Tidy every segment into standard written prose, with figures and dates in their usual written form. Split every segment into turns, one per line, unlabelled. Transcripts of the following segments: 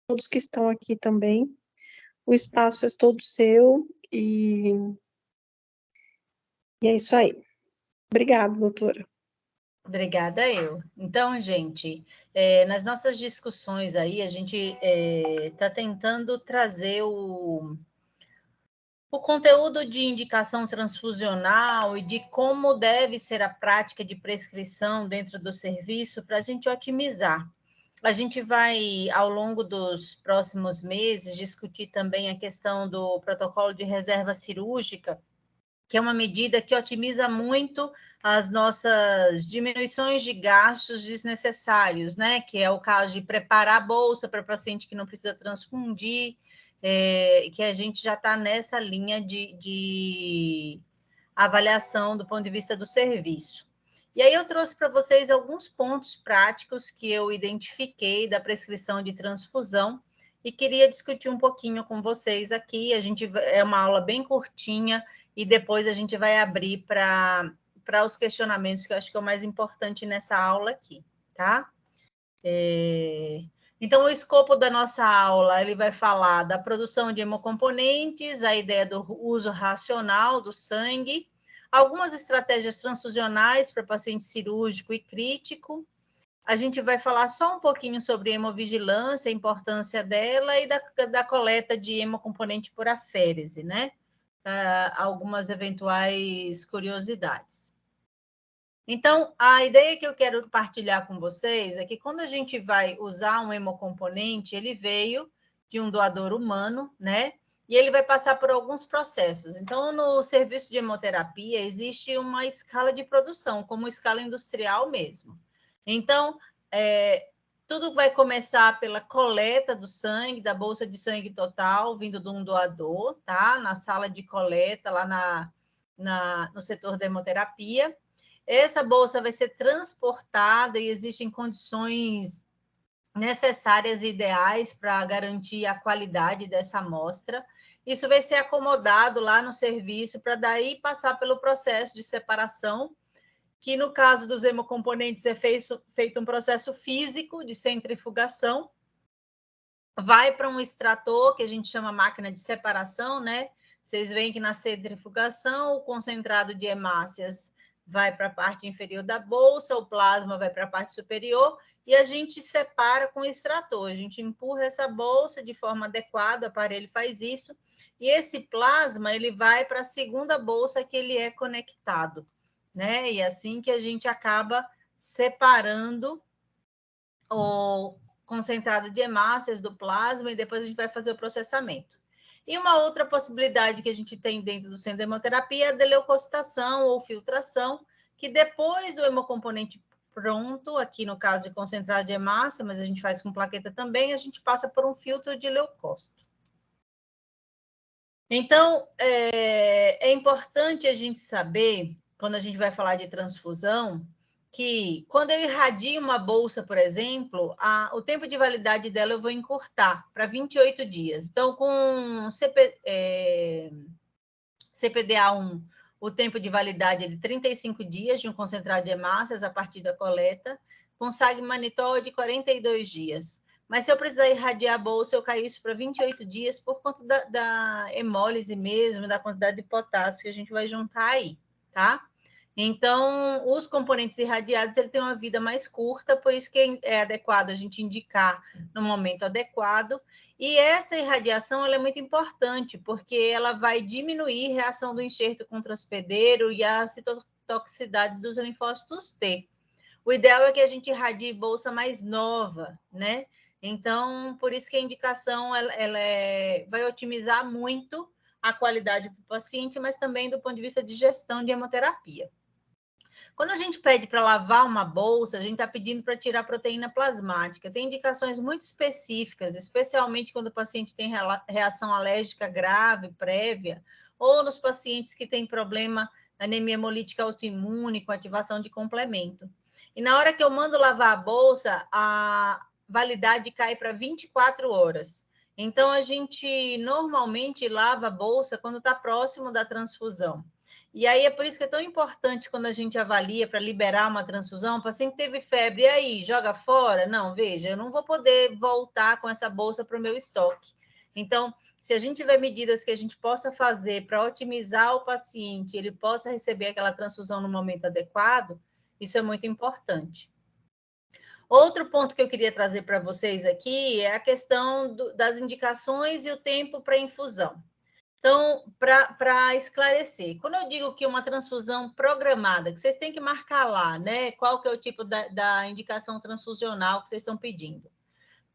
todos que estão aqui também. O espaço é todo seu e é isso aí. Obrigada, doutora.
Obrigada, eu. Então, gente, nas nossas discussões aí, a gente está tentando trazer o conteúdo de indicação transfusional e de como deve ser a prática de prescrição dentro do serviço para a gente otimizar. A gente vai, ao longo dos próximos meses, discutir também a questão do protocolo de reserva cirúrgica, que é uma medida que otimiza muito as nossas diminuições de gastos desnecessários, né? Que é o caso de preparar a bolsa para paciente que não precisa transfundir, que a gente já está nessa linha de avaliação do ponto de vista do serviço. E aí eu trouxe para vocês alguns pontos práticos que eu identifiquei da prescrição de transfusão e queria discutir um pouquinho com vocês aqui. A gente é uma aula bem curtinha e depois a gente vai abrir para os questionamentos, que eu acho que é o mais importante nessa aula aqui, tá? Então, o escopo da nossa aula, ele vai falar da produção de hemocomponentes, a ideia do uso racional do sangue, algumas estratégias transfusionais para paciente cirúrgico e crítico. A gente vai falar só um pouquinho sobre hemovigilância, a importância dela e da coleta de hemocomponente por aférese, né? Algumas eventuais curiosidades. Então, a ideia que eu quero partilhar com vocês é que quando a gente vai usar um hemocomponente, ele veio de um doador humano, né? E ele vai passar por alguns processos. Então, no serviço de hemoterapia, existe uma escala de produção, como escala industrial mesmo. Então, tudo vai começar pela coleta do sangue, da bolsa de sangue total, vindo de um doador, tá? Na sala de coleta, lá no setor da hemoterapia. Essa bolsa vai ser transportada e existem condições necessárias e ideais para garantir a qualidade dessa amostra. Isso vai ser acomodado lá no serviço para daí passar pelo processo de separação, que no caso dos hemocomponentes é feito um processo físico de centrifugação, vai para um extrator, que a gente chama máquina de separação, né? Vocês veem que na centrifugação o concentrado de hemácias vai para a parte inferior da bolsa, o plasma vai para a parte superior, e a gente separa com o extrator. A gente empurra essa bolsa de forma adequada, o aparelho faz isso, e esse plasma ele vai para a segunda bolsa que ele é conectado, né? E assim que a gente acaba separando o concentrado de hemácias do plasma e depois a gente vai fazer o processamento. E uma outra possibilidade que a gente tem dentro do centro de hemoterapia é a deleucocitação ou filtração, que depois do hemocomponente pronto, aqui no caso de concentrado de hemácia, mas a gente faz com plaqueta também, a gente passa por um filtro de leucócito. Então, é importante a gente saber, quando a gente vai falar de transfusão, que quando eu irradio uma bolsa, por exemplo, o tempo de validade dela eu vou encurtar para 28 dias. Então, com CPDA1, o tempo de validade é de 35 dias de um concentrado de hemácias a partir da coleta, com sagmanitol de 42 dias. Mas se eu precisar irradiar a bolsa, eu caio isso para 28 dias por conta da hemólise mesmo, da quantidade de potássio que a gente vai juntar aí, tá? Então, os componentes irradiados ele tem uma vida mais curta, por isso que é adequado a gente indicar no momento adequado. E essa irradiação ela é muito importante, porque ela vai diminuir a reação do enxerto contra hospedeiro e a citotoxicidade dos linfócitos T. O ideal é que a gente irradie bolsa mais nova, né? Então, por isso que a indicação vai otimizar muito a qualidade do paciente, mas também do ponto de vista de gestão de hemoterapia. Quando a gente pede para lavar uma bolsa, a gente está pedindo para tirar proteína plasmática. Tem indicações muito específicas, especialmente quando o paciente tem reação alérgica grave, prévia, ou nos pacientes que têm problema anemia hemolítica autoimune com ativação de complemento. E na hora que eu mando lavar a bolsa, a validade cai para 24 horas. Então, a gente normalmente lava a bolsa quando está próximo da transfusão. E aí é por isso que é tão importante quando a gente avalia para liberar uma transfusão, o paciente teve febre, e aí, joga fora? Não, veja, eu não vou poder voltar com essa bolsa para o meu estoque. Então, se a gente tiver medidas que a gente possa fazer para otimizar o paciente, ele possa receber aquela transfusão no momento adequado, isso é muito importante. Outro ponto que eu queria trazer para vocês aqui é a questão das indicações e o tempo para infusão. Então, para esclarecer, quando eu digo que uma transfusão programada, que vocês têm que marcar lá, né? Qual que é o tipo da indicação transfusional que vocês estão pedindo?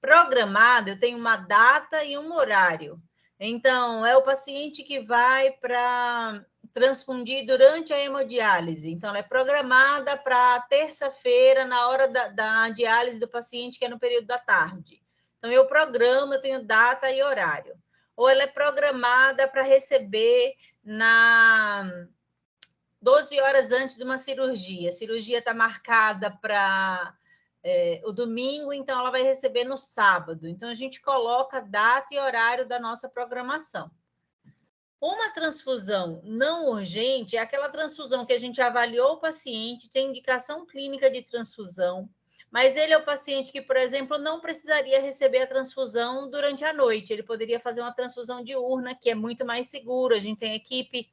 Programada, eu tenho uma data e um horário. Então, é o paciente que vai para transfundir durante a hemodiálise. Então, ela é programada para terça-feira, na hora da diálise do paciente, que é no período da tarde. Então, eu programo, eu tenho data e horário. Ou ela é programada para receber na 12 horas antes de uma cirurgia. A cirurgia está marcada para o domingo, então ela vai receber no sábado. Então, a gente coloca data e horário da nossa programação. Uma transfusão não urgente é aquela transfusão que a gente avaliou o paciente, tem indicação clínica de transfusão, mas ele é o paciente que, por exemplo, não precisaria receber a transfusão durante a noite. Ele poderia fazer uma transfusão diurna, que é muito mais seguro. A gente tem equipe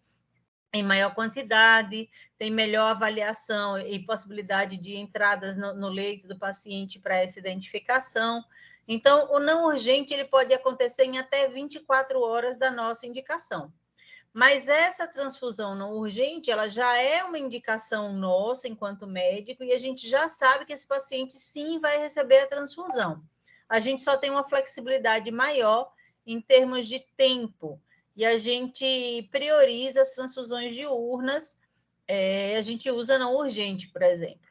em maior quantidade, tem melhor avaliação e possibilidade de entradas no leito do paciente para essa identificação. Então, o não urgente ele pode acontecer em até 24 horas da nossa indicação. Mas essa transfusão não urgente, ela já é uma indicação nossa enquanto médico e a gente já sabe que esse paciente sim vai receber a transfusão. A gente só tem uma flexibilidade maior em termos de tempo e a gente prioriza as transfusões diurnas, a gente usa não urgente, por exemplo.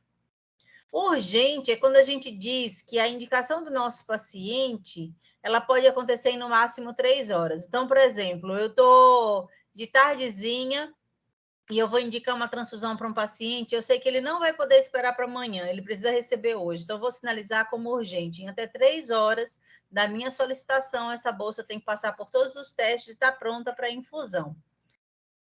Urgente é quando a gente diz que a indicação do nosso paciente ela pode acontecer em no máximo 3 horas. Então, por exemplo, eu estou de tardezinha e eu vou indicar uma transfusão para um paciente, eu sei que ele não vai poder esperar para amanhã, ele precisa receber hoje. Então, eu vou sinalizar como urgente. Em até 3 horas da minha solicitação, essa bolsa tem que passar por todos os testes e estar pronta para infusão.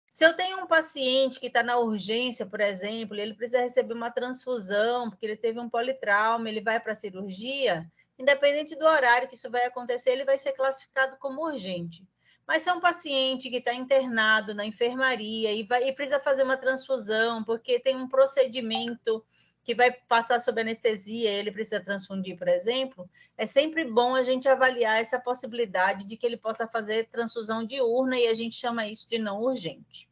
Se eu tenho um paciente que está na urgência, por exemplo, e ele precisa receber uma transfusão, porque ele teve um politrauma, ele vai para a cirurgia, independente do horário que isso vai acontecer, ele vai ser classificado como urgente. Mas se é um paciente que está internado na enfermaria e precisa fazer uma transfusão, porque tem um procedimento que vai passar sob anestesia, ele precisa transfundir, por exemplo, é sempre bom a gente avaliar essa possibilidade de que ele possa fazer transfusão diurna e a gente chama isso de não urgente.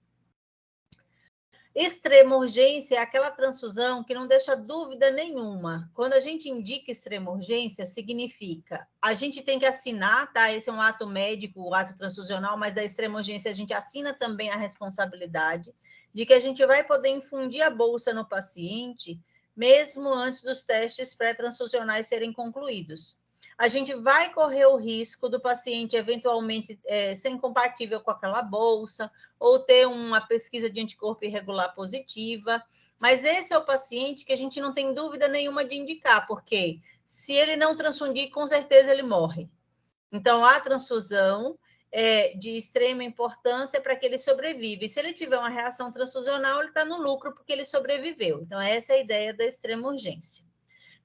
Extrema urgência é aquela transfusão que não deixa dúvida nenhuma. Quando a gente indica extrema urgência, significa a gente tem que assinar, tá? Esse é um ato médico, o ato transfusional, mas da extrema urgência a gente assina também a responsabilidade de que a gente vai poder infundir a bolsa no paciente mesmo antes dos testes pré-transfusionais serem concluídos. A gente vai correr o risco do paciente eventualmente ser incompatível com aquela bolsa ou ter uma pesquisa de anticorpo irregular positiva, mas esse é o paciente que a gente não tem dúvida nenhuma de indicar, porque se ele não transfundir, com certeza ele morre. Então, a transfusão é de extrema importância para que ele sobreviva. E se ele tiver uma reação transfusional, ele está no lucro porque ele sobreviveu. Então, essa é a ideia da extrema urgência.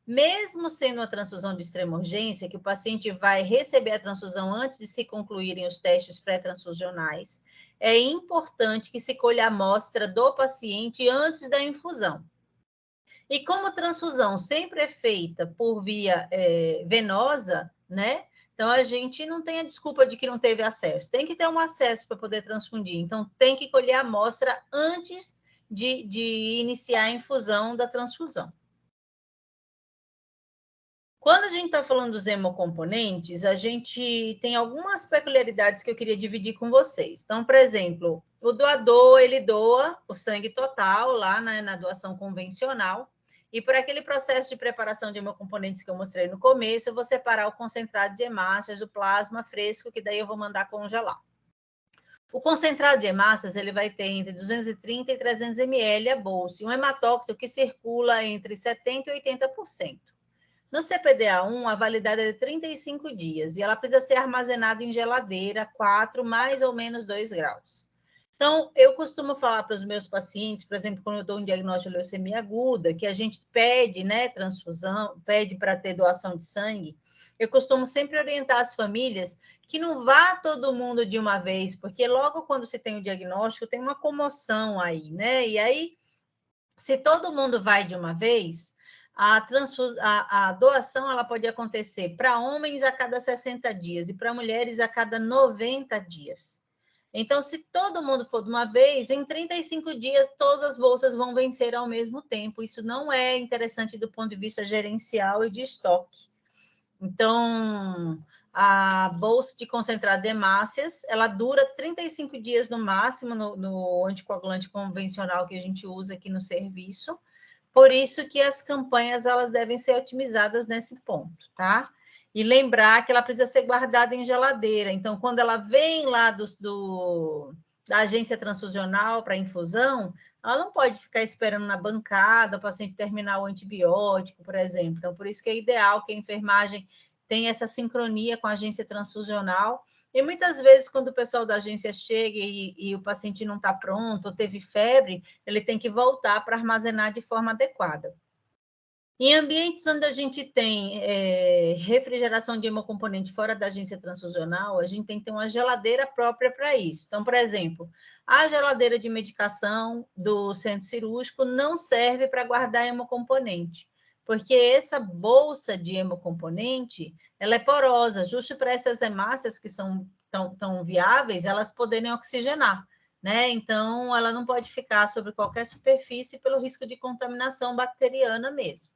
Mesmo sendo uma transfusão de extrema urgência, que o paciente vai receber a transfusão antes de se concluírem os testes pré-transfusionais, é importante que se colha a amostra do paciente antes da infusão. E como a transfusão sempre é feita por via venosa, né? Então, a gente não tem a desculpa de que não teve acesso. Tem que ter um acesso para poder transfundir. Então, tem que colher a amostra antes de iniciar a infusão da transfusão. Quando a gente está falando dos hemocomponentes, a gente tem algumas peculiaridades que eu queria dividir com vocês. Então, por exemplo, o doador, ele doa o sangue total lá na doação convencional, e por aquele processo de preparação de hemocomponentes que eu mostrei no começo, eu vou separar o concentrado de hemácias do plasma fresco, que daí eu vou mandar congelar. O concentrado de hemácias, ele vai ter entre 230 e 300 ml a bolsa, e um hematócrito que circula entre 70% e 80%. No CPDA1, a validade é de 35 dias e ela precisa ser armazenada em geladeira 4 mais ou menos 2 graus. Então, eu costumo falar para os meus pacientes, por exemplo, quando eu dou um diagnóstico de leucemia aguda, que a gente pede, né, transfusão, pede para ter doação de sangue, eu costumo sempre orientar as famílias que não vá todo mundo de uma vez, porque logo quando se tem o diagnóstico, tem uma comoção aí, né? E aí, se todo mundo vai de uma vez, a doação ela pode acontecer para homens a cada 60 dias e para mulheres a cada 90 dias. Então, se todo mundo for de uma vez, em 35 dias, todas as bolsas vão vencer ao mesmo tempo. Isso não é interessante do ponto de vista gerencial e de estoque. Então, a bolsa de concentrado de hemácias, ela dura 35 dias no máximo no anticoagulante convencional que a gente usa aqui no serviço. Por isso que as campanhas elas devem ser otimizadas nesse ponto, tá? E lembrar que ela precisa ser guardada em geladeira. Então, quando ela vem lá da agência transfusional para infusão, ela não pode ficar esperando na bancada o paciente terminar o antibiótico, por exemplo. Então, por isso que é ideal que a enfermagem tenha essa sincronia com a agência transfusional. E muitas vezes, quando o pessoal da agência chega e o paciente não está pronto, ou teve febre, ele tem que voltar para armazenar de forma adequada. Em ambientes onde a gente tem refrigeração de hemocomponente fora da agência transfusional, a gente tem que ter uma geladeira própria para isso. Então, por exemplo, a geladeira de medicação do centro cirúrgico não serve para guardar hemocomponente, porque essa bolsa de hemocomponente ela é porosa, justo para essas hemácias que são tão viáveis, elas poderem oxigenar. Né? Então, ela não pode ficar sobre qualquer superfície pelo risco de contaminação bacteriana mesmo.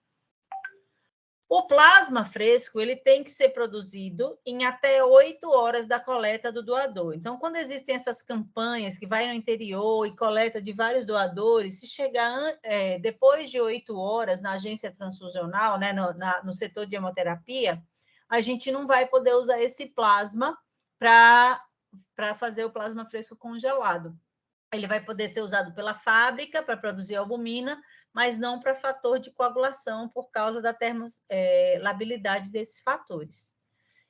O plasma fresco ele tem que ser produzido em até 8 horas da coleta do doador. Então, quando existem essas campanhas que vai no interior e coleta de vários doadores, se chegar depois de 8 horas na agência transfusional, né, no setor de hemoterapia, a gente não vai poder usar esse plasma para fazer o plasma fresco congelado. Ele vai poder ser usado pela fábrica para produzir albumina, mas não para fator de coagulação por causa da termolabilidade desses fatores.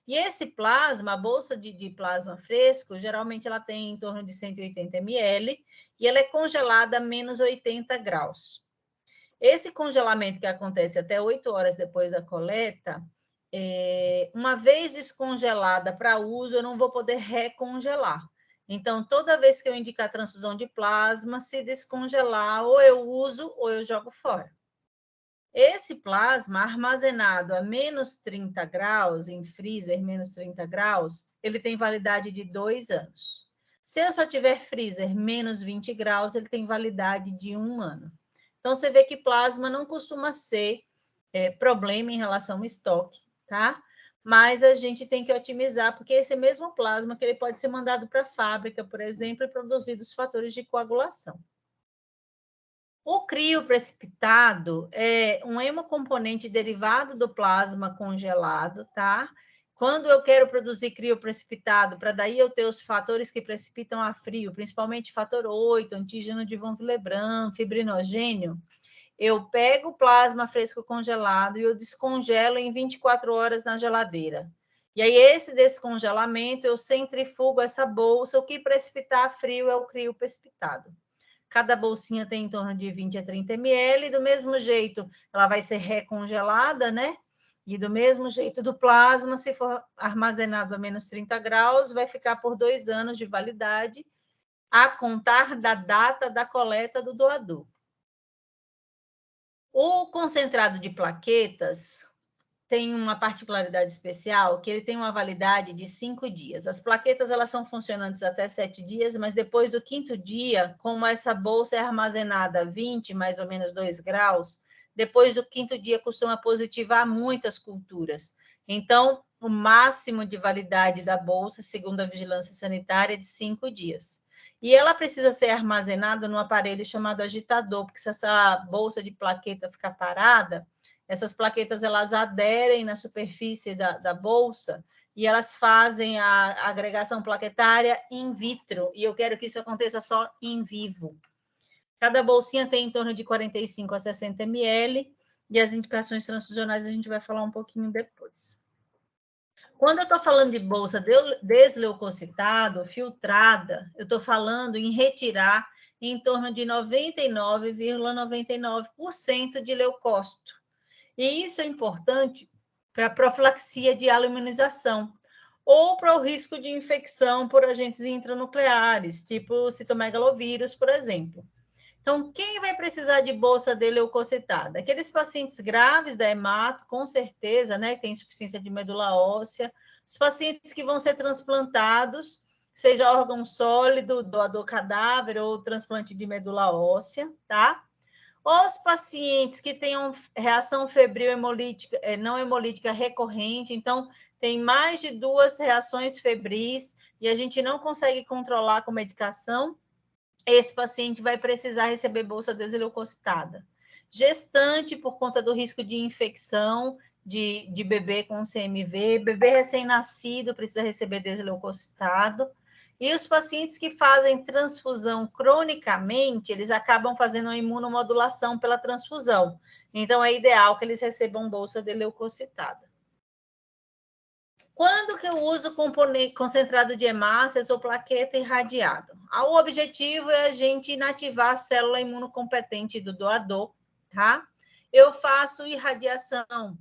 E esse plasma, a bolsa de plasma fresco, geralmente ela tem em torno de 180 ml e ela é congelada a menos 80 graus. Esse congelamento que acontece até 8 horas depois da coleta, uma vez descongelada para uso, eu não vou poder recongelar. Então, toda vez que eu indicar transfusão de plasma, se descongelar, ou eu uso ou eu jogo fora. Esse plasma armazenado a menos 30 graus, em freezer menos 30 graus, ele tem validade de 2 anos. Se eu só tiver freezer menos 20 graus, ele tem validade de 1 ano. Então, você vê que plasma não costuma ser problema em relação ao estoque, tá? Mas a gente tem que otimizar, porque esse mesmo plasma que ele pode ser mandado para a fábrica, por exemplo, e produzir os fatores de coagulação. O crioprecipitado é um hemocomponente derivado do plasma congelado, tá? Quando eu quero produzir crioprecipitado, para daí eu ter os fatores que precipitam a frio, principalmente fator 8, antígeno de von Willebrand, fibrinogênio, eu pego o plasma fresco congelado e eu descongelo em 24 horas na geladeira. E aí, esse descongelamento, eu centrifugo essa bolsa, o que precipitar frio é o crioprecipitado. Cada bolsinha tem em torno de 20 a 30 ml, do mesmo jeito, ela vai ser recongelada, né? E do mesmo jeito do plasma, se for armazenado a menos 30 graus, vai ficar por 2 anos de validade, a contar da data da coleta do doador. O concentrado de plaquetas tem uma particularidade especial, que ele tem uma validade de 5 dias. As plaquetas elas são funcionantes até 7 dias, mas depois do 5º dia, como essa bolsa é armazenada a 20, mais ou menos 2 graus, depois do 5º dia costuma positivar muitas culturas. Então, o máximo de validade da bolsa, segundo a vigilância sanitária, é de 5 dias. E ela precisa ser armazenada num aparelho chamado agitador, porque se essa bolsa de plaqueta ficar parada, essas plaquetas elas aderem na superfície da bolsa e elas fazem a agregação plaquetária in vitro, e eu quero que isso aconteça só em vivo. Cada bolsinha tem em torno de 45 a 60 ml, e as indicações transfusionais a gente vai falar um pouquinho depois. Quando eu estou falando de bolsa desleucocitado, filtrada, eu estou falando em retirar em torno de 99,99% de leucócito. E isso é importante para a profilaxia de aloimunização ou para o risco de infecção por agentes intranucleares, tipo citomegalovírus, por exemplo. Então, quem vai precisar de bolsa de leucocitada? Aqueles pacientes graves da hemato, com certeza, né, que tem insuficiência de medula óssea, os pacientes que vão ser transplantados, seja órgão sólido, doador cadáver ou transplante de medula óssea, tá? Os pacientes que tenham reação febril hemolítica, não hemolítica recorrente, então tem mais de 2 reações febris e a gente não consegue controlar com medicação, esse paciente vai precisar receber bolsa desleucocitada. Gestante, por conta do risco de infecção de bebê com CMV, bebê recém-nascido precisa receber desleucocitado. E os pacientes que fazem transfusão cronicamente, eles acabam fazendo uma imunomodulação pela transfusão. Então, é ideal que eles recebam bolsa de leucocitada. Quando que eu uso componente concentrado de hemácias ou plaqueta irradiado? O objetivo é a gente inativar a célula imunocompetente do doador, tá? Eu faço irradiação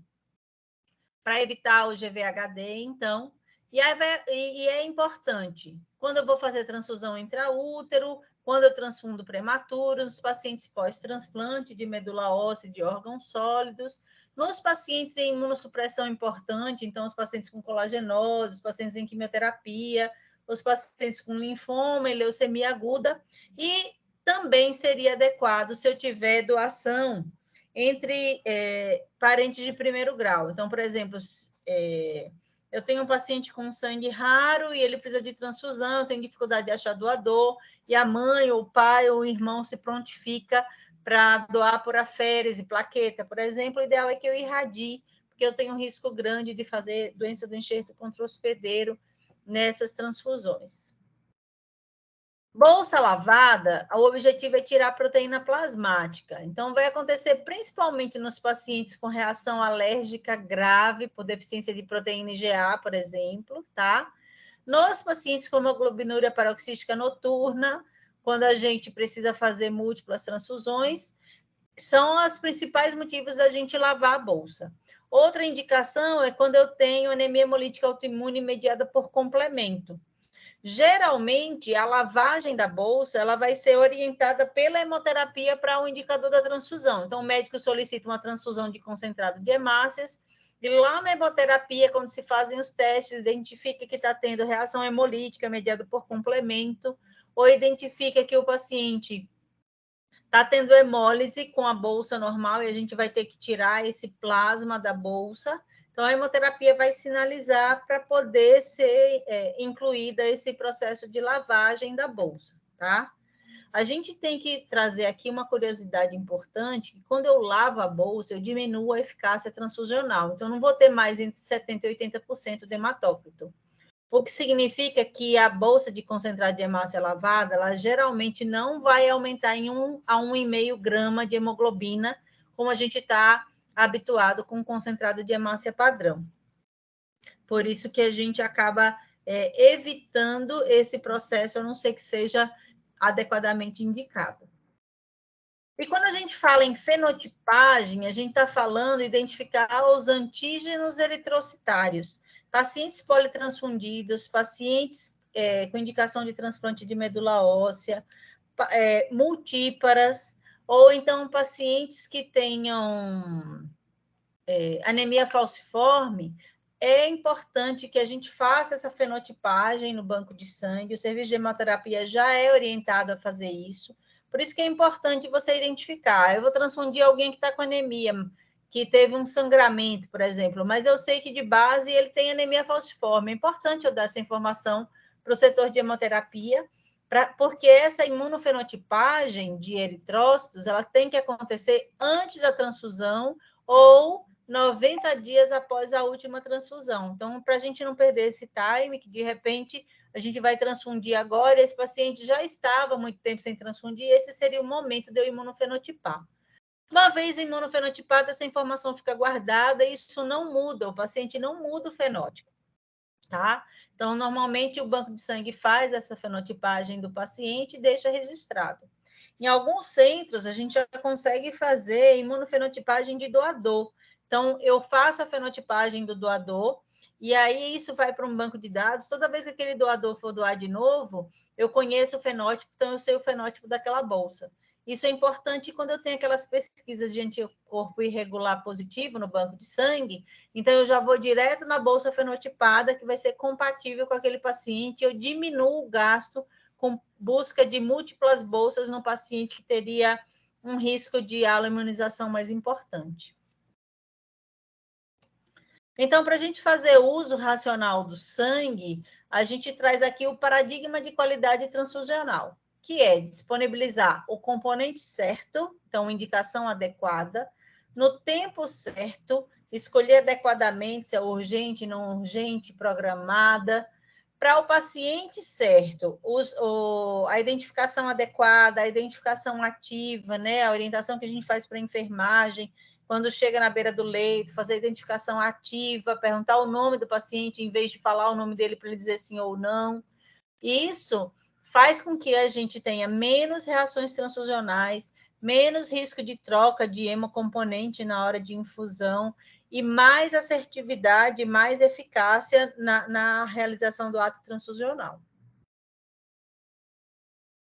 para evitar o GVHD, então, e é importante, quando eu vou fazer transfusão intraútero, quando eu transfundo prematuros, os pacientes pós-transplante de medula óssea, de órgãos sólidos, nos pacientes em imunossupressão importante, então, os pacientes com colagenose, os pacientes em quimioterapia, os pacientes com linfoma e leucemia aguda, e também seria adequado se eu tiver doação entre parentes de primeiro grau. Então, por exemplo, eu tenho um paciente com sangue raro e ele precisa de transfusão, eu tenho dificuldade de achar doador, e a mãe, ou o pai, ou o irmão se prontifica para doar por aférese, plaqueta, por exemplo, o ideal é que eu irradie, porque eu tenho um risco grande de fazer doença do enxerto contra o hospedeiro nessas transfusões. Bolsa lavada, o objetivo é tirar a proteína plasmática. Então, vai acontecer principalmente nos pacientes com reação alérgica grave, por deficiência de proteína IgA, por exemplo, tá? Nos pacientes com hemoglobinúria paroxística noturna, quando a gente precisa fazer múltiplas transfusões, são os principais motivos da gente lavar a bolsa. Outra indicação é quando eu tenho anemia hemolítica autoimune mediada por complemento. Geralmente, a lavagem da bolsa ela vai ser orientada pela hemoterapia para o indicador da transfusão. Então, o médico solicita uma transfusão de concentrado de hemácias, e lá na hemoterapia, quando se fazem os testes, identifica que está tendo reação hemolítica mediada por complemento, ou identifica que o paciente está tendo hemólise com a bolsa normal e a gente vai ter que tirar esse plasma da bolsa. Então, a hemoterapia vai sinalizar para poder ser incluída esse processo de lavagem da bolsa, tá? A gente tem que trazer aqui uma curiosidade importante, que quando eu lavo a bolsa, eu diminuo a eficácia transfusional. Então, não vou ter mais entre 70% e 80% de hematócrito. O que significa que a bolsa de concentrado de hemácia lavada, ela geralmente não vai aumentar em 1 a 1,5 grama de hemoglobina, como a gente está habituado com concentrado de hemácia padrão. Por isso que a gente acaba evitando esse processo, a não ser que seja adequadamente indicado. E quando a gente fala em fenotipagem, a gente está falando identificar os antígenos eritrocitários, pacientes politransfundidos, pacientes com indicação de transplante de medula óssea, multíparas, ou então pacientes que tenham anemia falciforme. É importante que a gente faça essa fenotipagem no banco de sangue, o serviço de hemoterapia já é orientado a fazer isso. Por isso que é importante você identificar. Eu vou transfundir alguém que está com anemia, que teve um sangramento, por exemplo, mas eu sei que de base ele tem anemia falciforme. É importante eu dar essa informação para o setor de hemoterapia, porque essa imunofenotipagem de eritrócitos, ela tem que acontecer antes da transfusão ou 90 dias após a última transfusão. Então, para a gente não perder esse time, que de repente a gente vai transfundir agora, esse paciente já estava muito tempo sem transfundir, esse seria o momento de eu imunofenotipar. Uma vez imunofenotipado, essa informação fica guardada e isso não muda, o paciente não muda o fenótipo. tá? Então, normalmente, o banco de sangue faz essa fenotipagem do paciente e deixa registrado. Em alguns centros, a gente já consegue fazer imunofenotipagem de doador. Então, eu faço a fenotipagem do doador, e aí isso vai para um banco de dados. Toda vez que aquele doador for doar de novo, eu conheço o fenótipo, então eu sei o fenótipo daquela bolsa. Isso é importante quando eu tenho aquelas pesquisas de anticorpo irregular positivo no banco de sangue, então eu já vou direto na bolsa fenotipada, que vai ser compatível com aquele paciente, eu diminuo o gasto com busca de múltiplas bolsas no paciente que teria um risco de aloimunização mais importante. Então, para a gente fazer uso racional do sangue, a gente traz aqui o paradigma de qualidade transfusional, que é disponibilizar o componente certo, então, indicação adequada, no tempo certo, escolher adequadamente se é urgente, não urgente, programada, para o paciente certo, a identificação adequada, a identificação ativa, né, a orientação que a gente faz para a enfermagem, quando chega na beira do leito, fazer a identificação ativa, perguntar o nome do paciente em vez de falar o nome dele para ele dizer sim ou não. Isso faz com que a gente tenha menos reações transfusionais, menos risco de troca de hemocomponente na hora de infusão e mais assertividade, mais eficácia na realização do ato transfusional.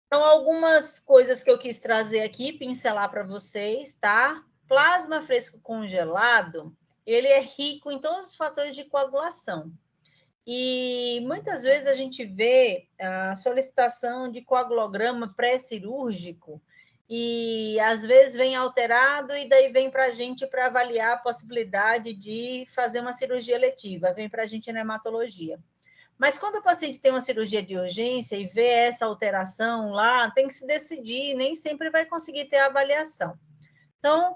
Então, algumas coisas que eu quis trazer aqui, pincelar para vocês, tá? Plasma fresco congelado, ele é rico em todos os fatores de coagulação. E muitas vezes a gente vê a solicitação de coagulograma pré-cirúrgico e às vezes vem alterado e daí vem para a gente para avaliar a possibilidade de fazer uma cirurgia eletiva, vem para a gente na hematologia. Mas quando o paciente tem uma cirurgia de urgência e vê essa alteração lá, tem que se decidir, nem sempre vai conseguir ter a avaliação. Então,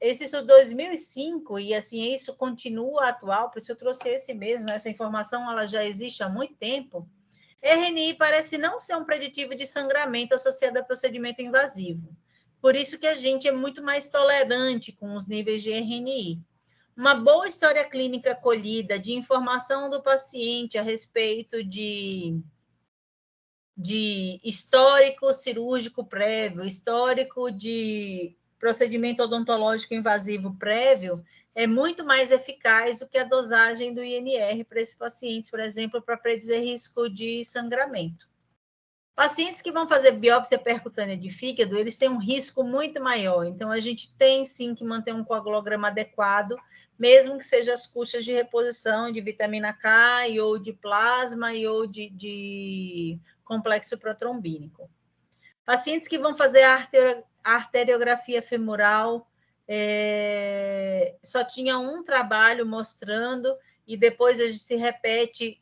esse estudo 2005, e assim, isso continua atual, por isso eu trouxe esse mesmo, essa informação ela já existe há muito tempo. RNI parece não ser um preditivo de sangramento associado a procedimento invasivo. Por isso que a gente é muito mais tolerante com os níveis de RNI. Uma boa história clínica colhida de informação do paciente a respeito de histórico cirúrgico prévio, histórico de procedimento odontológico invasivo prévio, é muito mais eficaz do que a dosagem do INR para esses pacientes, por exemplo, para predizer risco de sangramento. Pacientes que vão fazer biópsia percutânea de fígado, eles têm um risco muito maior, então a gente tem sim que manter um coagulograma adequado, mesmo que seja as custas de reposição de vitamina K, ou de plasma, ou de complexo protrombínico. Pacientes que vão fazer a arteriografia femoral, só tinha um trabalho mostrando, e depois a gente se repete,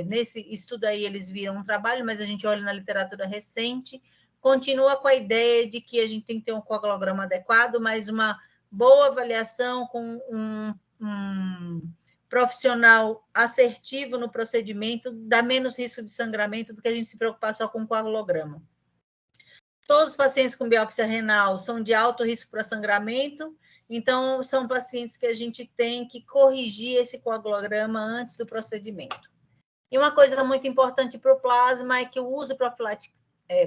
nesse estudo aí eles viram um trabalho, mas a gente olha na literatura recente, continua com a ideia de que a gente tem que ter um coagulograma adequado, mas uma boa avaliação com um profissional assertivo no procedimento, dá menos risco de sangramento do que a gente se preocupar só com o coagulograma. Todos os pacientes com biópsia renal são de alto risco para sangramento, então são pacientes que a gente tem que corrigir esse coagulograma antes do procedimento. E uma coisa muito importante para o plasma é que o uso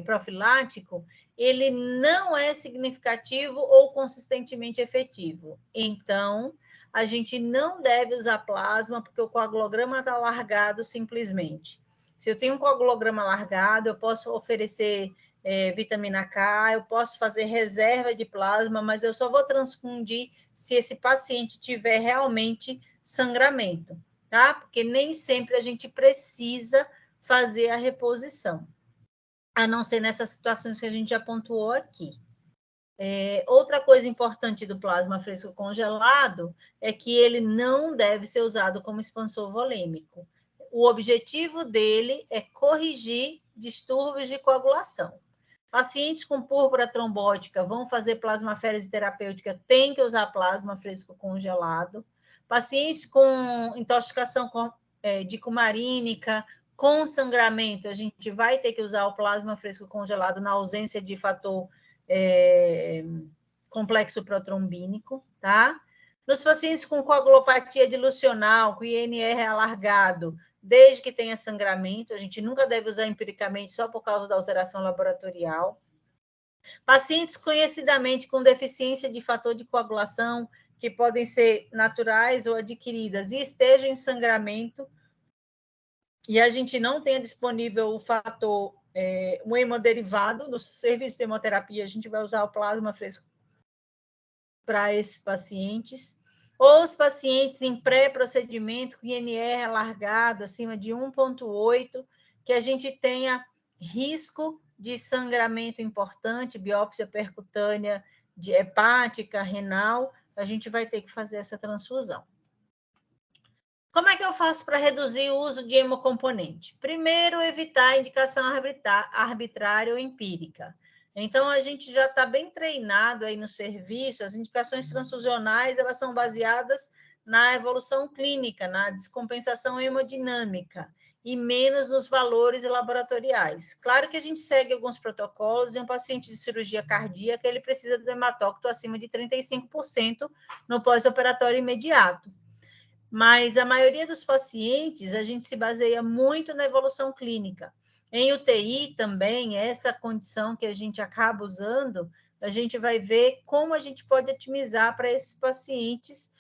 profilático ele não é significativo ou consistentemente efetivo. Então, a gente não deve usar plasma porque o coagulograma está largado simplesmente. Se eu tenho um coagulograma largado, eu posso oferecer vitamina K, eu posso fazer reserva de plasma, mas eu só vou transfundir se esse paciente tiver realmente sangramento, tá? Porque nem sempre a gente precisa fazer a reposição, a não ser nessas situações que a gente já pontuou aqui. Outra coisa importante do plasma fresco congelado é que ele não deve ser usado como expansor volêmico. O objetivo dele é corrigir distúrbios de coagulação. Pacientes com púrpura trombótica vão fazer plasmaférese terapêutica, tem que usar plasma fresco congelado. Pacientes com intoxicação de cumarínica, com sangramento, a gente vai ter que usar o plasma fresco congelado na ausência de fator complexo protrombínico, tá? Nos pacientes com coagulopatia dilucional, com INR alargado, desde que tenha sangramento, a gente nunca deve usar empiricamente só por causa da alteração laboratorial. Pacientes conhecidamente com deficiência de fator de coagulação, que podem ser naturais ou adquiridas, e estejam em sangramento, e a gente não tenha disponível o fator, um hemoderivado, no serviço de hemoterapia, a gente vai usar o plasma fresco para esses pacientes, ou os pacientes em pré-procedimento, com INR alargado, acima de 1,8, que a gente tenha risco de sangramento importante, biópsia percutânea de hepática, renal, a gente vai ter que fazer essa transfusão. Como é que eu faço para reduzir o uso de hemocomponente? Primeiro, evitar a indicação arbitrária ou empírica. Então, a gente já está bem treinado aí no serviço, as indicações transfusionais, elas são baseadas na evolução clínica, na descompensação hemodinâmica, e menos nos valores laboratoriais. Claro que a gente segue alguns protocolos, e um paciente de cirurgia cardíaca, ele precisa do hematócrito acima de 35% no pós-operatório imediato. Mas a maioria dos pacientes, a gente se baseia muito na evolução clínica. Em UTI também, essa condição que a gente acaba usando, a gente vai ver como a gente pode otimizar para esses pacientes,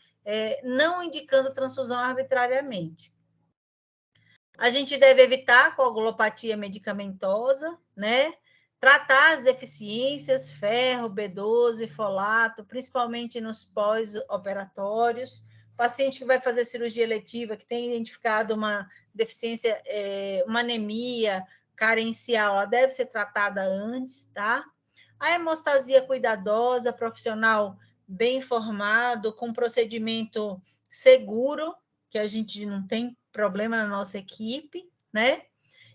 não indicando transfusão arbitrariamente. A gente deve evitar a coagulopatia medicamentosa, né? Tratar as deficiências, ferro, B12, folato, principalmente nos pós-operatórios. Paciente que vai fazer cirurgia eletiva, que tem identificado uma deficiência, uma anemia carencial, ela deve ser tratada antes, tá? A hemostasia cuidadosa, profissional bem informado, com procedimento seguro, que a gente não tem problema na nossa equipe, né?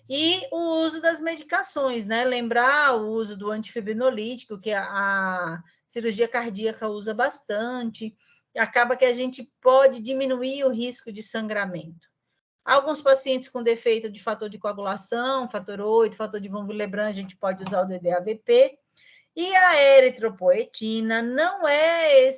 E o uso das medicações, né? Lembrar o uso do antifibrinolítico, que a cirurgia cardíaca usa bastante, acaba que a gente pode diminuir o risco de sangramento. Alguns pacientes com defeito de fator de coagulação, fator 8, fator de von Willebrand, a gente pode usar o DDAVP. E a eritropoetina não é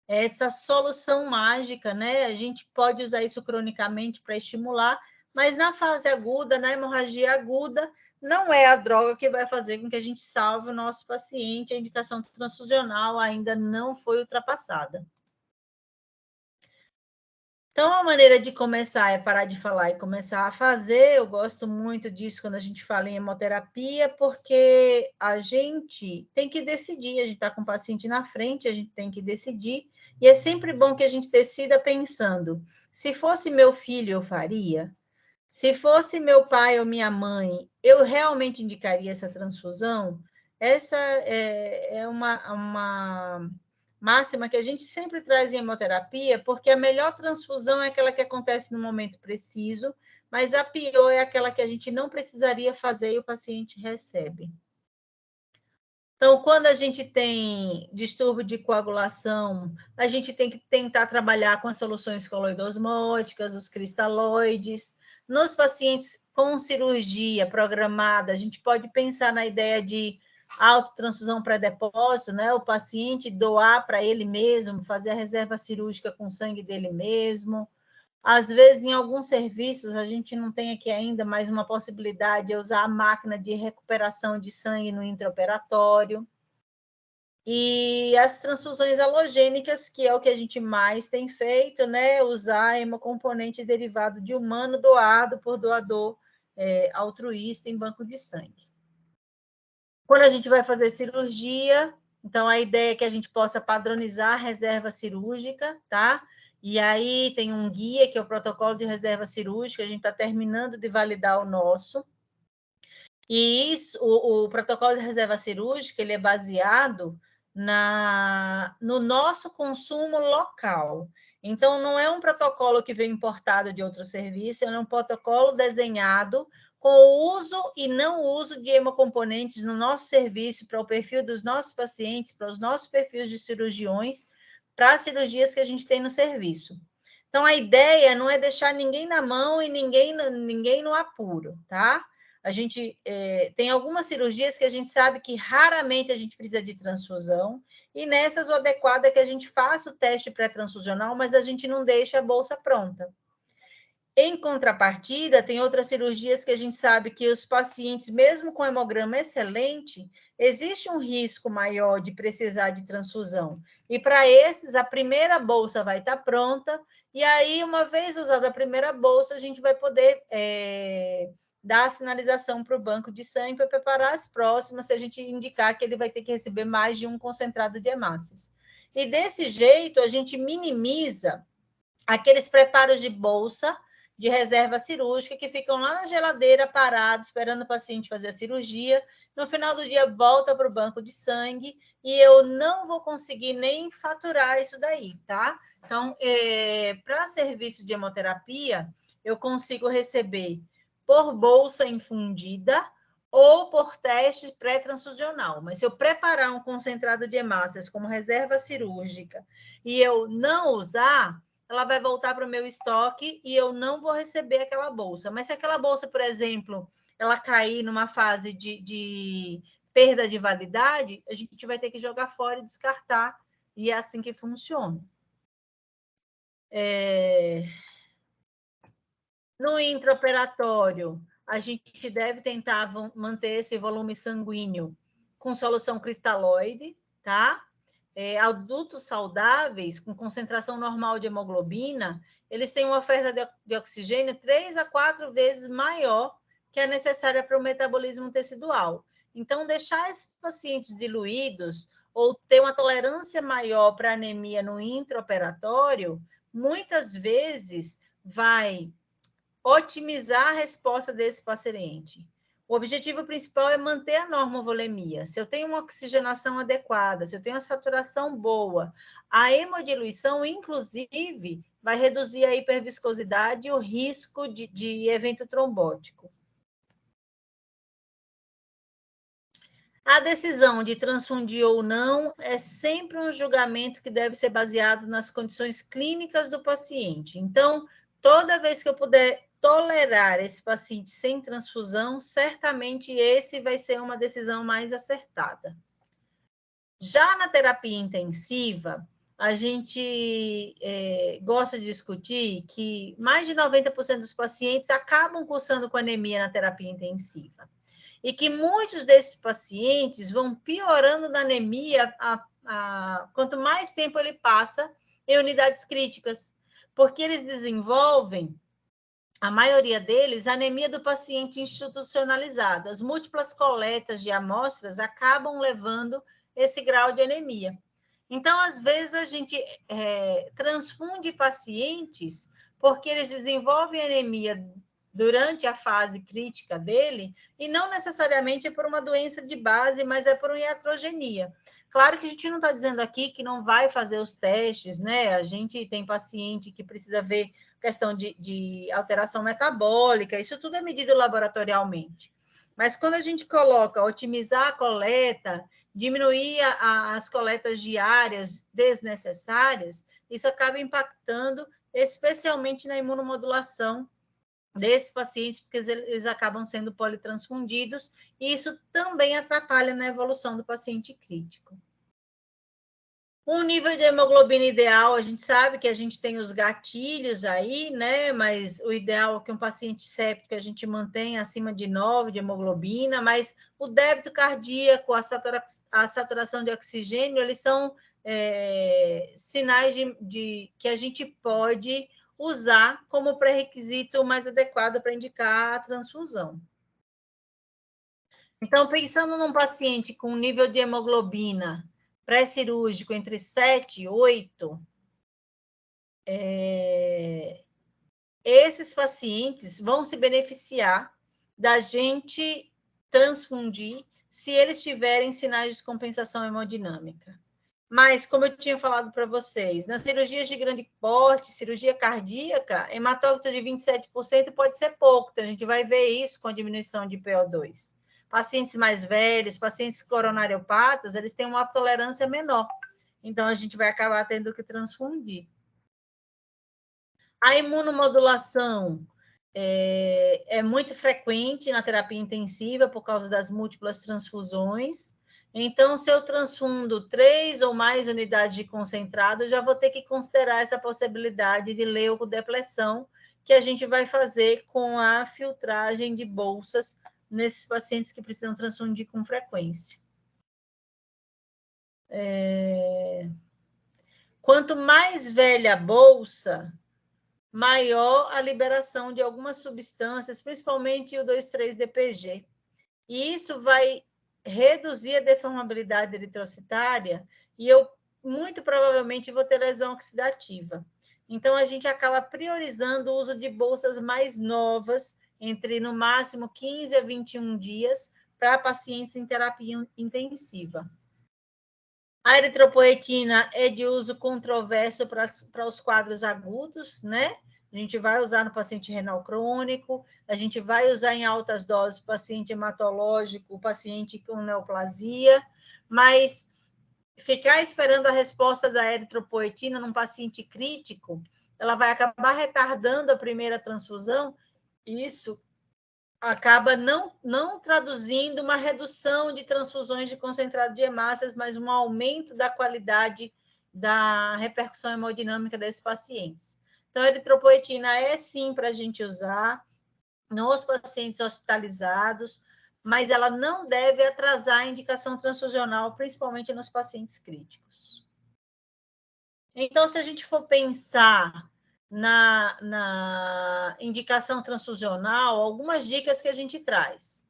essa solução mágica, né? A gente pode usar isso cronicamente para estimular, mas na fase aguda, na hemorragia aguda, não é a droga que vai fazer com que a gente salve o nosso paciente. A indicação transfusional ainda não foi ultrapassada. Então, a maneira de começar é parar de falar e começar a fazer. Eu gosto muito disso quando a gente fala em hemoterapia, porque a gente tem que decidir. A gente está com o paciente na frente, a gente tem que decidir. E é sempre bom que a gente decida pensando: se fosse meu filho, eu faria? Se fosse meu pai ou minha mãe, eu realmente indicaria essa transfusão? Essa é uma máxima que a gente sempre traz em hemoterapia, porque a melhor transfusão é aquela que acontece no momento preciso, mas a pior é aquela que a gente não precisaria fazer e o paciente recebe. Então, quando a gente tem distúrbio de coagulação, a gente tem que tentar trabalhar com as soluções coloidosmóticas, os cristalóides. Nos pacientes com cirurgia programada, a gente pode pensar na ideia de autotransfusão pré-depósito, né? O paciente doar para ele mesmo, fazer a reserva cirúrgica com sangue dele mesmo. Às vezes, em alguns serviços, a gente não tem aqui ainda, mas uma possibilidade é usar a máquina de recuperação de sangue no intraoperatório. E as transfusões halogênicas, que é o que a gente mais tem feito, né? Usar hemocomponente derivado de humano doado por doador altruísta em banco de sangue. Quando a gente vai fazer cirurgia, então a ideia é que a gente possa padronizar a reserva cirúrgica, tá? E aí tem um guia, que é o protocolo de reserva cirúrgica, a gente está terminando de validar o nosso. E isso, o protocolo de reserva cirúrgica, ele é baseado no nosso consumo local. Então, não é um protocolo que vem importado de outro serviço, é um protocolo desenhado com o uso e não uso de hemocomponentes no nosso serviço, para o perfil dos nossos pacientes, para os nossos perfis de cirurgiões, para as cirurgias que a gente tem no serviço. Então, a ideia não é deixar ninguém na mão e ninguém no apuro, tá? A gente tem algumas cirurgias que a gente sabe que raramente a gente precisa de transfusão, e nessas o adequado é que a gente faça o teste pré-transfusional, mas a gente não deixa a bolsa pronta. Em contrapartida, tem outras cirurgias que a gente sabe que os pacientes, mesmo com hemograma excelente, existe um risco maior de precisar de transfusão. E para esses, a primeira bolsa vai estar pronta, e aí, uma vez usada a primeira bolsa, a gente vai poder dar a sinalização para o banco de sangue para preparar as próximas, se a gente indicar que ele vai ter que receber mais de um concentrado de hemácias. E desse jeito, a gente minimiza aqueles preparos de bolsa de reserva cirúrgica que ficam lá na geladeira parados, esperando o paciente fazer a cirurgia. No final do dia, volta para o banco de sangue e eu não vou conseguir nem faturar isso daí, tá? Então, para serviço de hemoterapia, eu consigo receber por bolsa infundida ou por teste pré-transfusional. Mas se eu preparar um concentrado de hemácias como reserva cirúrgica e eu não usar, ela vai voltar para o meu estoque e eu não vou receber aquela bolsa. Mas se aquela bolsa, por exemplo, ela cair numa fase de perda de validade, a gente vai ter que jogar fora e descartar, e é assim que funciona. No intraoperatório, a gente deve tentar manter esse volume sanguíneo com solução cristalóide, tá? Adultos saudáveis, com concentração normal de hemoglobina, eles têm uma oferta de oxigênio 3 a 4 vezes maior que a necessária para o metabolismo tecidual. Então, deixar esses pacientes diluídos ou ter uma tolerância maior para anemia no intraoperatório, muitas vezes vai otimizar a resposta desse paciente. O objetivo principal é manter a normovolemia. Se eu tenho uma oxigenação adequada, se eu tenho uma saturação boa, a hemodiluição, inclusive, vai reduzir a hiperviscosidade e o risco de evento trombótico. A decisão de transfundir ou não é sempre um julgamento que deve ser baseado nas condições clínicas do paciente. Então, toda vez que eu puder tolerar esse paciente sem transfusão, certamente esse vai ser uma decisão mais acertada. Já na terapia intensiva, a gente gosta de discutir que mais de 90% dos pacientes acabam cursando com anemia na terapia intensiva. E que muitos desses pacientes vão piorando da anemia quanto mais tempo ele passa em unidades críticas, porque eles desenvolvem, a maioria deles, anemia do paciente institucionalizado. As múltiplas coletas de amostras acabam levando esse grau de anemia. Então, às vezes, a gente transfunde pacientes porque eles desenvolvem anemia durante a fase crítica dele, e não necessariamente é por uma doença de base, mas é por uma iatrogenia. Claro que a gente não está dizendo aqui que não vai fazer os testes, né? A gente tem paciente que precisa ver questão de alteração metabólica, isso tudo é medido laboratorialmente. Mas quando a gente coloca otimizar a coleta, diminuir as coletas diárias desnecessárias, isso acaba impactando especialmente na imunomodulação desses pacientes, porque eles acabam sendo politransfundidos, e isso também atrapalha na evolução do paciente crítico. O nível de hemoglobina ideal, a gente sabe que a gente tem os gatilhos aí, né? Mas o ideal é que um paciente séptico a gente mantenha acima de 9 de hemoglobina, mas o débito cardíaco, a saturação de oxigênio, eles são sinais que a gente pode usar como pré-requisito mais adequado para indicar a transfusão. Então, pensando num paciente com nível de hemoglobina pré-cirúrgico entre 7 e 8, esses pacientes vão se beneficiar da gente transfundir se eles tiverem sinais de descompensação hemodinâmica. Mas, como eu tinha falado para vocês, nas cirurgias de grande porte, cirurgia cardíaca, hematócrito de 27% pode ser pouco, então a gente vai ver isso com a diminuição de PO2. Pacientes mais velhos, pacientes coronariopatas, eles têm uma tolerância menor, então a gente vai acabar tendo que transfundir. A imunomodulação é muito frequente na terapia intensiva por causa das múltiplas transfusões. Então, se eu transfundo 3 ou mais unidades de concentrado, eu já vou ter que considerar essa possibilidade de leucodepressão, que a gente vai fazer com a filtragem de bolsas nesses pacientes que precisam transfundir com frequência. Quanto mais velha a bolsa, maior a liberação de algumas substâncias, principalmente o 2,3-DPG. E isso vai reduzir a deformabilidade eritrocitária e eu, muito provavelmente, vou ter lesão oxidativa. Então, a gente acaba priorizando o uso de bolsas mais novas, entre, no máximo, 15 a 21 dias, para pacientes em terapia intensiva. A eritropoetina é de uso controverso para os quadros agudos, né? A gente vai usar no paciente renal crônico, a gente vai usar em altas doses no paciente hematológico, paciente com neoplasia, mas ficar esperando a resposta da eritropoetina num paciente crítico, ela vai acabar retardando a primeira transfusão, e isso acaba não traduzindo uma redução de transfusões de concentrado de hemácias, mas um aumento da qualidade da repercussão hemodinâmica desses pacientes. Então, a eritropoetina é sim para a gente usar nos pacientes hospitalizados, mas ela não deve atrasar a indicação transfusional, principalmente nos pacientes críticos. Então, se a gente for pensar na indicação transfusional, algumas dicas que a gente traz.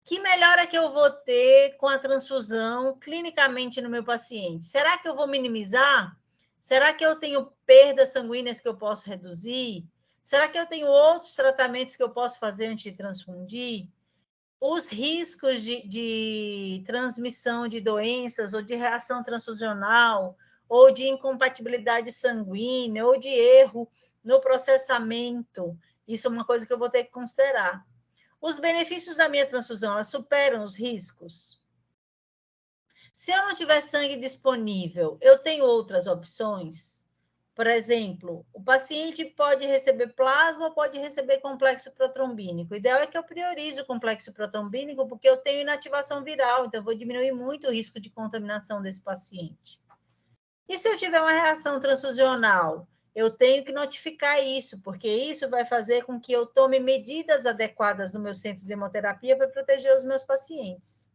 Que melhora que eu vou ter com a transfusão clinicamente no meu paciente? Será que eu vou minimizar? Será que eu tenho perdas sanguíneas que eu posso reduzir? Será que eu tenho outros tratamentos que eu posso fazer antes de transfundir? Os riscos de transmissão de doenças ou de reação transfusional, ou de incompatibilidade sanguínea, ou de erro no processamento, isso é uma coisa que eu vou ter que considerar. Os benefícios da minha transfusão, elas superam os riscos? Se eu não tiver sangue disponível, eu tenho outras opções? Por exemplo, o paciente pode receber plasma ou pode receber complexo protrombínico. O ideal é que eu priorize o complexo protrombínico, porque eu tenho inativação viral, então eu vou diminuir muito o risco de contaminação desse paciente. E se eu tiver uma reação transfusional? Eu tenho que notificar isso, porque isso vai fazer com que eu tome medidas adequadas no meu centro de hemoterapia para proteger os meus pacientes.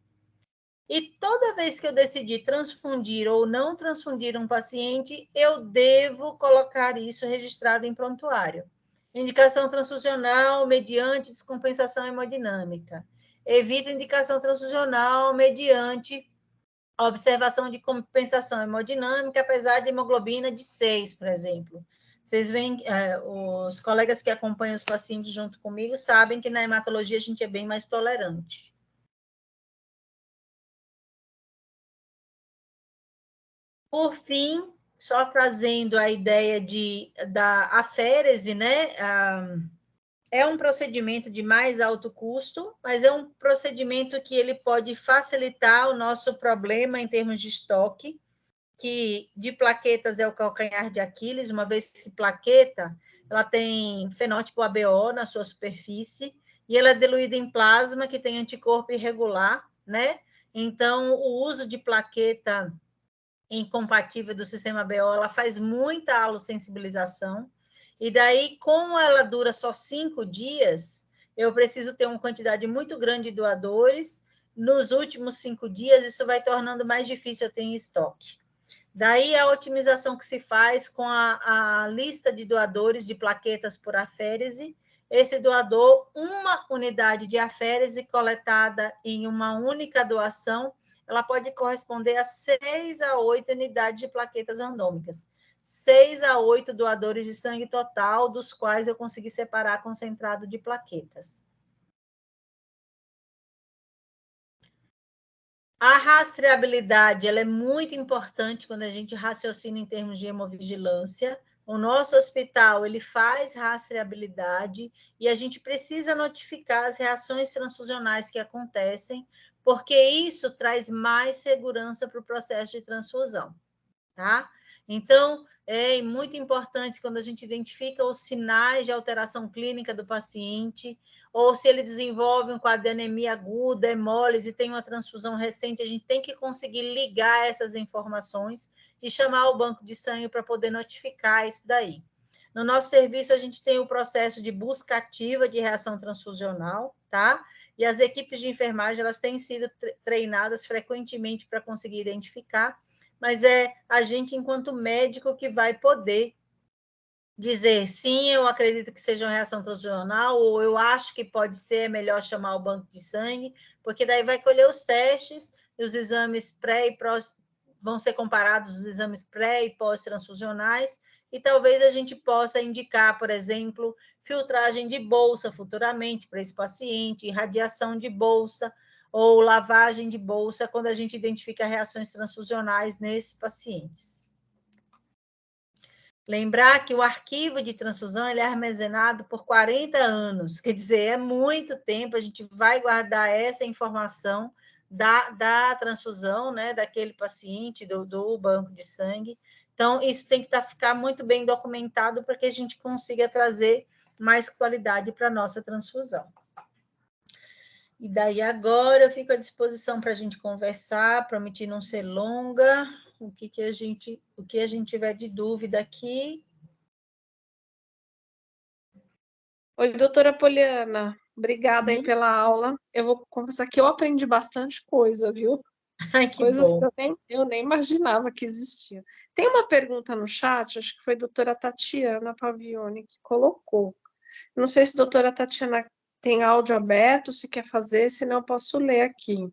E toda vez que eu decidir transfundir ou não transfundir um paciente, eu devo colocar isso registrado em prontuário. Indicação transfusional mediante descompensação hemodinâmica. Evita indicação transfusional mediante observação de compensação hemodinâmica, apesar de hemoglobina de 6, por exemplo. Vocês veem, os colegas que acompanham os pacientes junto comigo sabem que na hematologia a gente é bem mais tolerante. Por fim, só trazendo a ideia da aférese, né? É um procedimento de mais alto custo, mas é um procedimento que ele pode facilitar o nosso problema em termos de estoque, que de plaquetas é o calcanhar de Aquiles, uma vez que plaqueta, ela tem fenótipo ABO na sua superfície, e ela é diluída em plasma, que tem anticorpo irregular, né? Então, o uso de plaqueta incompatível do sistema BO, ela faz muita alossensibilização, e daí, como ela dura só 5 dias, eu preciso ter uma quantidade muito grande de doadores. Nos últimos 5 dias, isso vai tornando mais difícil eu ter em estoque. Daí a otimização que se faz com a lista de doadores de plaquetas por aférese. Esse doador, uma unidade de aférese coletada em uma única doação, ela pode corresponder a 6 a 8 unidades de plaquetas randômicas. 6 a 8 doadores de sangue total, dos quais eu consegui separar concentrado de plaquetas. A rastreabilidade, ela é muito importante quando a gente raciocina em termos de hemovigilância. O nosso hospital, ele faz rastreabilidade e a gente precisa notificar as reações transfusionais que acontecem, porque isso traz mais segurança para o processo de transfusão, tá? Então, é muito importante quando a gente identifica os sinais de alteração clínica do paciente, ou se ele desenvolve um quadro de anemia aguda, hemólise, e tem uma transfusão recente, a gente tem que conseguir ligar essas informações e chamar o banco de sangue para poder notificar isso daí. No nosso serviço, a gente tem o processo de busca ativa de reação transfusional, tá? E as equipes de enfermagem, elas têm sido treinadas frequentemente para conseguir identificar, mas é a gente, enquanto médico, que vai poder dizer, sim, eu acredito que seja uma reação transfusional, ou eu acho que pode ser, é melhor chamar o banco de sangue, porque daí vai colher os testes, e os exames pré e pós, vão ser comparados os exames pré e pós-transfusionais, e talvez a gente possa indicar, por exemplo, filtragem de bolsa futuramente para esse paciente, irradiação de bolsa, ou lavagem de bolsa, quando a gente identifica reações transfusionais nesses pacientes. Lembrar que o arquivo de transfusão ele é armazenado por 40 anos, quer dizer, é muito tempo, a gente vai guardar essa informação da transfusão, né, daquele paciente, do banco de sangue. Então, isso tem que ficar muito bem documentado para que a gente consiga trazer mais qualidade para a nossa transfusão. E daí agora eu fico à disposição para a gente conversar, prometi não ser longa, o que a gente tiver de dúvida aqui.
Oi, doutora Poliana, obrigada aí
Sim.
pela aula. Eu vou confessar que eu aprendi bastante coisa, viu?
Ai, que
Coisas
bom.
que eu nem imaginava que existiam. Tem uma pergunta no chat, acho que foi a doutora Tatiana Pavioni que colocou. Não sei se a doutora Tatiana tem áudio aberto, se quer fazer, senão eu posso ler aqui.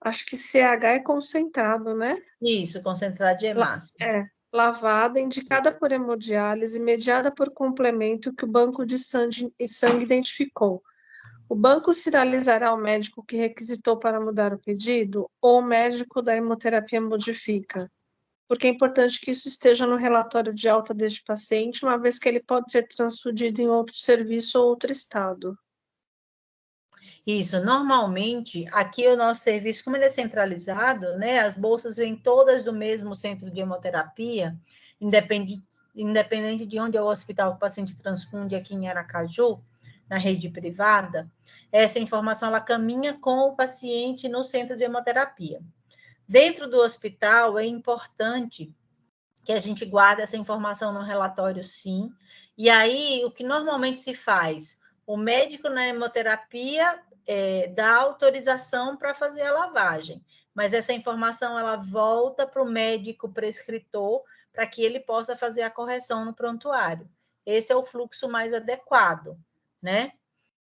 Acho que CH é concentrado, né?
Isso, concentrado de hemácia.
Lavada, indicada por hemodiálise, mediada por complemento que o banco de sangue identificou. O banco sinalizará ao médico que requisitou para mudar o pedido ou o médico da hemoterapia modifica? Porque é importante que isso esteja no relatório de alta deste paciente, uma vez que ele pode ser transfundido em outro serviço ou outro estado.
Isso, normalmente, aqui o nosso serviço, como ele é centralizado, né, as bolsas vêm todas do mesmo centro de hemoterapia, independente de onde é o hospital que o paciente transfunde aqui em Aracaju, na rede privada, essa informação ela caminha com o paciente no centro de hemoterapia. Dentro do hospital, é importante que a gente guarde essa informação no relatório, sim. E aí, o que normalmente se faz? O médico na hemoterapia dá autorização para fazer a lavagem, mas essa informação ela volta para o médico prescritor para que ele possa fazer a correção no prontuário. Esse é o fluxo mais adequado, né?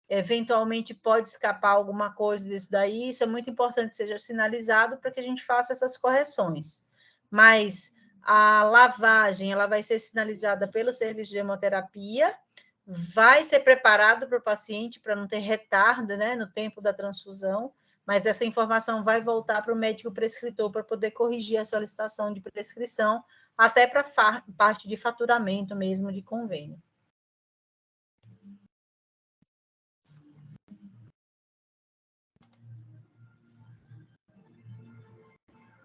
Eventualmente pode escapar alguma coisa disso daí, isso é muito importante que seja sinalizado para que a gente faça essas correções. Mas a lavagem, ela vai ser sinalizada pelo serviço de hemoterapia, vai ser preparado para o paciente para não ter retardo, né, no tempo da transfusão, mas essa informação vai voltar para o médico prescritor para poder corrigir a solicitação de prescrição, até para parte de faturamento mesmo de convênio.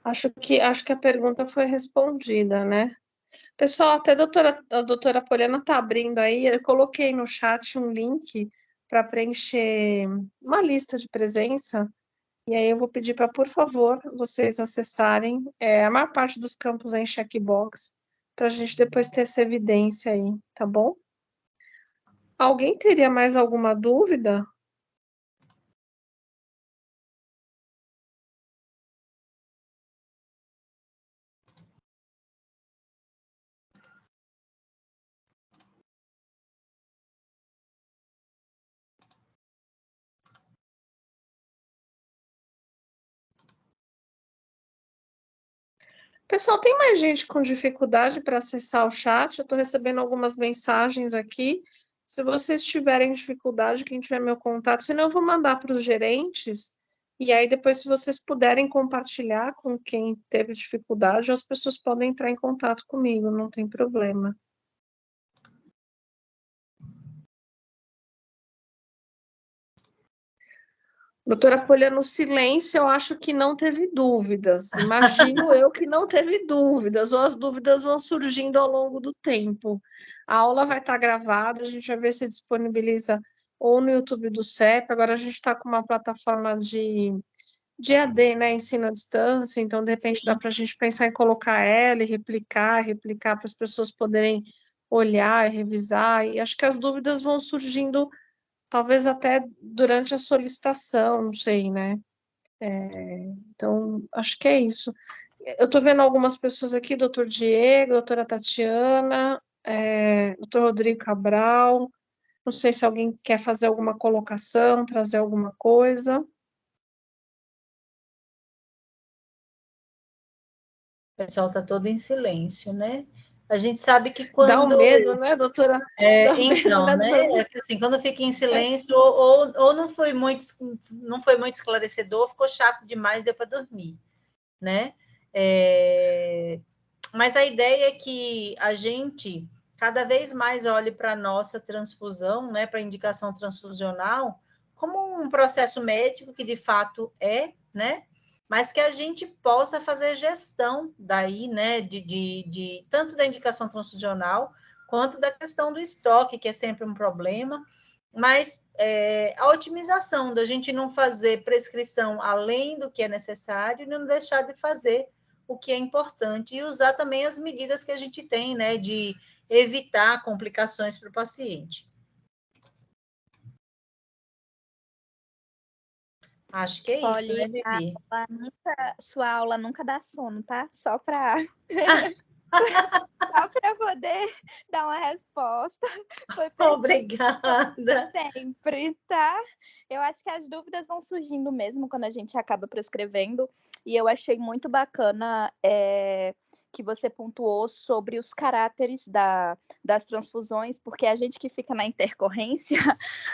Acho que a pergunta foi respondida, né? Pessoal, até a doutora Poliana está abrindo aí, eu coloquei no chat um link para preencher uma lista de presença, e aí eu vou pedir para, por favor, vocês acessarem. A maior parte dos campos é em checkbox, para a gente depois ter essa evidência aí, tá bom? Alguém teria mais alguma dúvida? Pessoal, tem mais gente com dificuldade para acessar o chat? Eu estou recebendo algumas mensagens aqui. Se vocês tiverem dificuldade, quem tiver meu contato, senão eu vou mandar para os gerentes. E aí, depois, se vocês puderem compartilhar com quem teve dificuldade, as pessoas podem entrar em contato comigo, não tem problema. Doutora Poliana, no silêncio, eu acho que não teve dúvidas. Imagino eu que não teve dúvidas, ou as dúvidas vão surgindo ao longo do tempo. A aula vai estar gravada, a gente vai ver se disponibiliza ou no YouTube do CEP. Agora a gente está com uma plataforma de AD, né? Ensino à distância, então de repente dá para a gente pensar em colocar ela e replicar para as pessoas poderem olhar e revisar. E acho que as dúvidas vão surgindo talvez até durante a solicitação, não sei, né? Então, acho que é isso. Eu estou vendo algumas pessoas aqui, doutor Diego, doutora Tatiana, doutor Rodrigo Cabral. Não sei se alguém quer fazer alguma colocação, trazer alguma coisa.
O pessoal está todo em silêncio, né? A gente sabe que
Dá um
quando...
medo, né, doutora? Dá um medo,
Então,
né,
né?
doutora?
É que, assim, quando fica em silêncio, ou não foi muito esclarecedor, ficou chato demais, deu para dormir, né? Mas a ideia é que a gente cada vez mais olhe para a nossa transfusão, né, para a indicação transfusional, como um processo médico que de fato é, né? Mas que a gente possa fazer gestão daí, né, de tanto da indicação transfusional quanto da questão do estoque, que é sempre um problema, mas a otimização da gente não fazer prescrição além do que é necessário e não deixar de fazer o que é importante e usar também as medidas que a gente tem, né, de evitar complicações para o paciente. Acho que é isso,
Olha,
né, Bibi?
sua aula nunca dá sono, tá? Só para só para poder dar uma resposta. Foi
Obrigada.
sempre, tá? Eu acho que as dúvidas vão surgindo mesmo quando a gente acaba prescrevendo. E eu achei muito bacana que você pontuou sobre os caráteres das transfusões, porque a gente que fica na intercorrência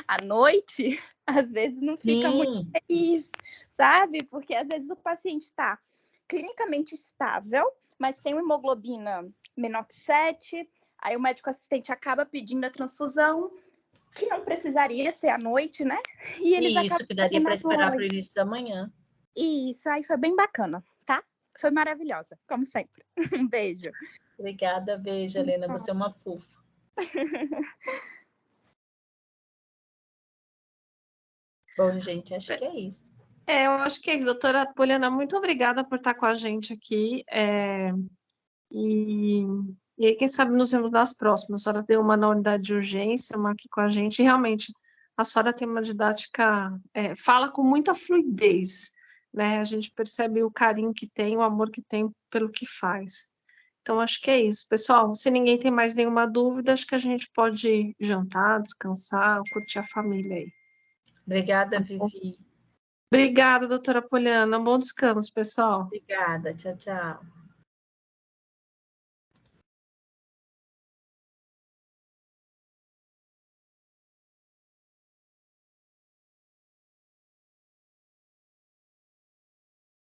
à noite, às vezes não fica muito
Sim.
feliz, sabe? Porque às vezes o paciente está clinicamente estável, mas tem uma hemoglobina menor que 7, aí o médico assistente acaba pedindo a transfusão, que não precisaria ser à noite, né? E eles
E isso
acabam
que daria para esperar para o início da manhã.
E isso aí foi bem bacana, tá? Foi maravilhosa, como sempre. Um beijo.
Obrigada, beijo, Helena. Você é uma fofa. Bom, gente, acho que é isso.
Eu acho que é isso, doutora Poliana, muito obrigada por estar com a gente aqui. E, e aí, quem sabe nos vemos nas próximas. A senhora deu uma na unidade de urgência, uma aqui com a gente. E realmente, a senhora tem uma didática, fala com muita fluidez, né? A gente percebe o carinho que tem, o amor que tem pelo que faz. Então, acho que é isso. Pessoal, se ninguém tem mais nenhuma dúvida, acho que a gente pode jantar, descansar, curtir a família aí.
Obrigada,
Tá bom?
Vivi.
Obrigada, doutora Poliana. Um bom descanso, pessoal.
Obrigada. Tchau, tchau.